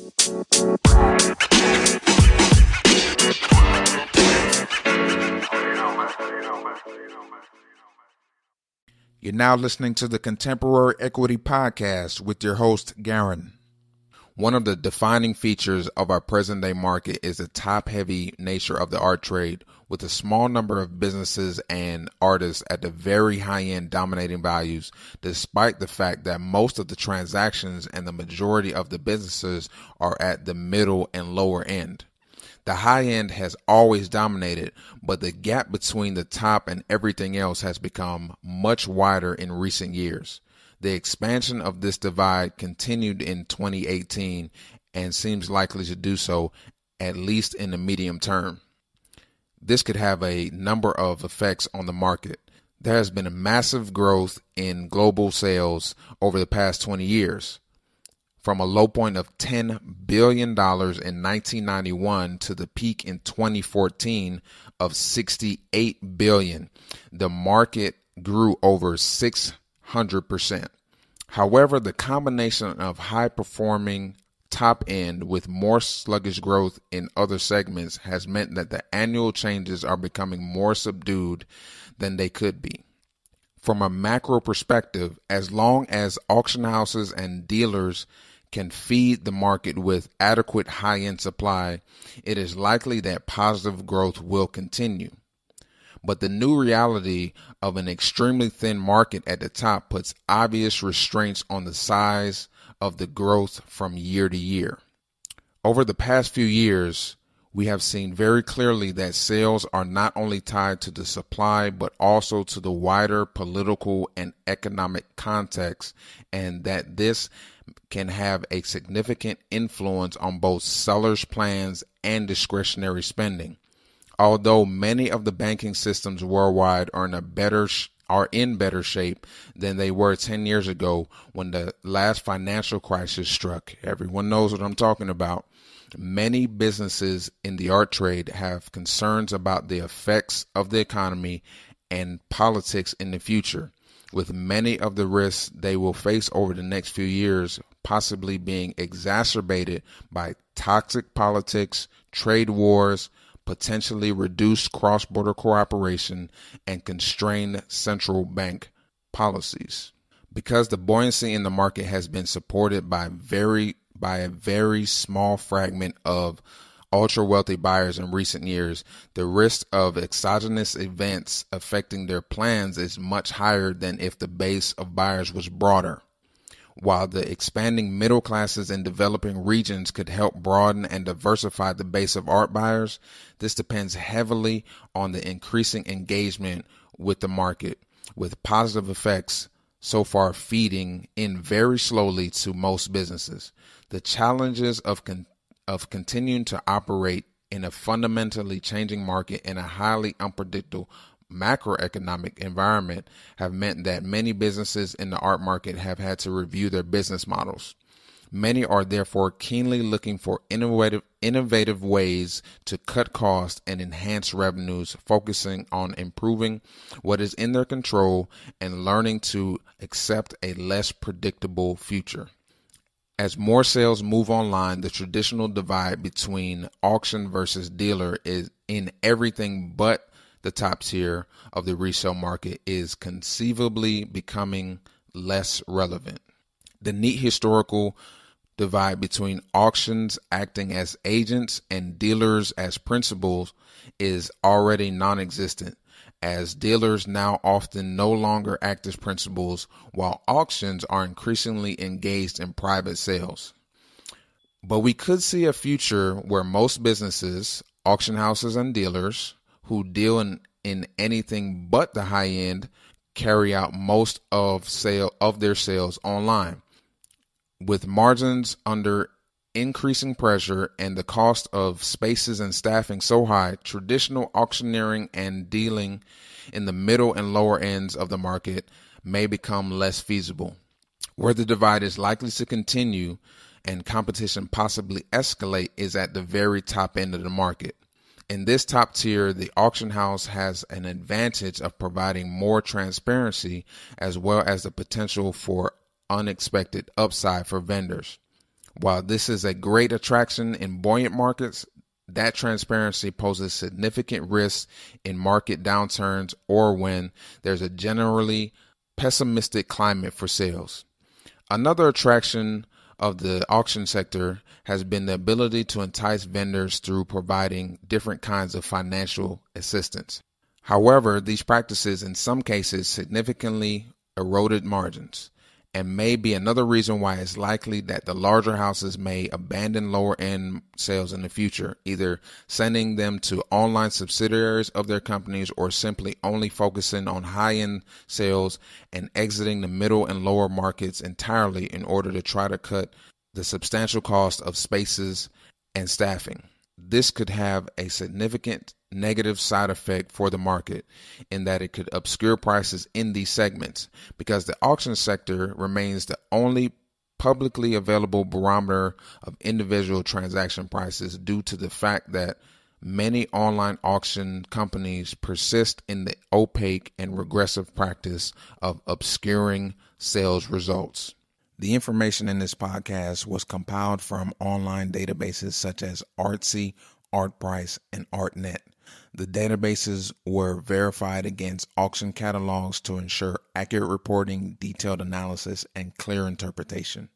You're now listening to the Contemporary Equity Podcast with your host, Garen. One of the defining features of our present-day market is the top-heavy nature of the art trade, with a small number of businesses and artists at the very high-end dominating values, despite the fact that most of the transactions and the majority of the businesses are at the middle and lower end. The high end has always dominated, but the gap between the top and everything else has become much wider in recent years. The expansion of this divide continued in 2018 and seems likely to do so at least in the medium term. This could have a number of effects on the market. There has been a massive growth in global sales over the past 20 years. From a low point of $10 billion in 1991 to the peak in 2014 of $68 billion, the market grew over 600%. However, the combination of high-performing top end with more sluggish growth in other segments has meant that the annual changes are becoming more subdued than they could be. From a macro perspective, as long as auction houses and dealers can feed the market with adequate high-end supply, it is likely that positive growth will continue. But the new reality of an extremely thin market at the top puts obvious restraints on the size of the growth from year to year. Over the past few years, we have seen very clearly that sales are not only tied to the supply, but also to the wider political and economic context, and that this can have a significant influence on both sellers' plans and discretionary spending. Although many of the banking systems worldwide are in better shape than they were 10 years ago when the last financial crisis struck, everyone knows what I'm talking about. Many businesses in the art trade have concerns about the effects of the economy and politics in the future, with many of the risks they will face over the next few years possibly being exacerbated by toxic politics, trade wars, potentially reduced cross-border cooperation, and constrained central bank policies. Because the buoyancy in the market has been supported by a very small fragment of ultra-wealthy buyers in recent years, the risk of exogenous events affecting their plans is much higher than if the base of buyers was broader. While the expanding middle classes in developing regions could help broaden and diversify the base of art buyers, this depends heavily on the increasing engagement with the market, with positive effects so far feeding in very slowly to most businesses. The challenges of continuing to operate in a fundamentally changing market in a highly unpredictable macroeconomic environment have meant that many businesses in the art market have had to review their business models. Many are therefore keenly looking for innovative ways to cut costs and enhance revenues, focusing on improving what is in their control and learning to accept a less predictable future. As more sales move online, the traditional divide between auction versus dealer is in everything but the top tier of the resale market is conceivably becoming less relevant. The neat historical divide between auctions acting as agents and dealers as principals is already non-existent, as dealers now often no longer act as principals, while auctions are increasingly engaged in private sales. But we could see a future where most businesses, auction houses and dealers, who deal in anything but the high end carry out most of their sales online. With margins under increasing pressure and the cost of spaces and staffing so high, traditional auctioneering and dealing in the middle and lower ends of the market may become less feasible. Where the divide is likely to continue and competition possibly escalate is at the very top end of the market. In this top tier, the auction house has an advantage of providing more transparency as well as the potential for unexpected upside for vendors. While this is a great attraction in buoyant markets, that transparency poses significant risks in market downturns or when there's a generally pessimistic climate for sales. Another attraction of the auction sector has been the ability to entice vendors through providing different kinds of financial assistance. However, these practices in some cases significantly eroded margins, and may be another reason why it's likely that the larger houses may abandon lower end sales in the future, either sending them to online subsidiaries of their companies or simply only focusing on high end sales and exiting the middle and lower markets entirely in order to try to cut the substantial cost of spaces and staffing. This could have a significant negative side effect for the market in that it could obscure prices in these segments because the auction sector remains the only publicly available barometer of individual transaction prices due to the fact that many online auction companies persist in the opaque and regressive practice of obscuring sales results. The information in this podcast was compiled from online databases such as Artsy, ArtPrice, and ArtNet. The databases were verified against auction catalogs to ensure accurate reporting, detailed analysis, and clear interpretation.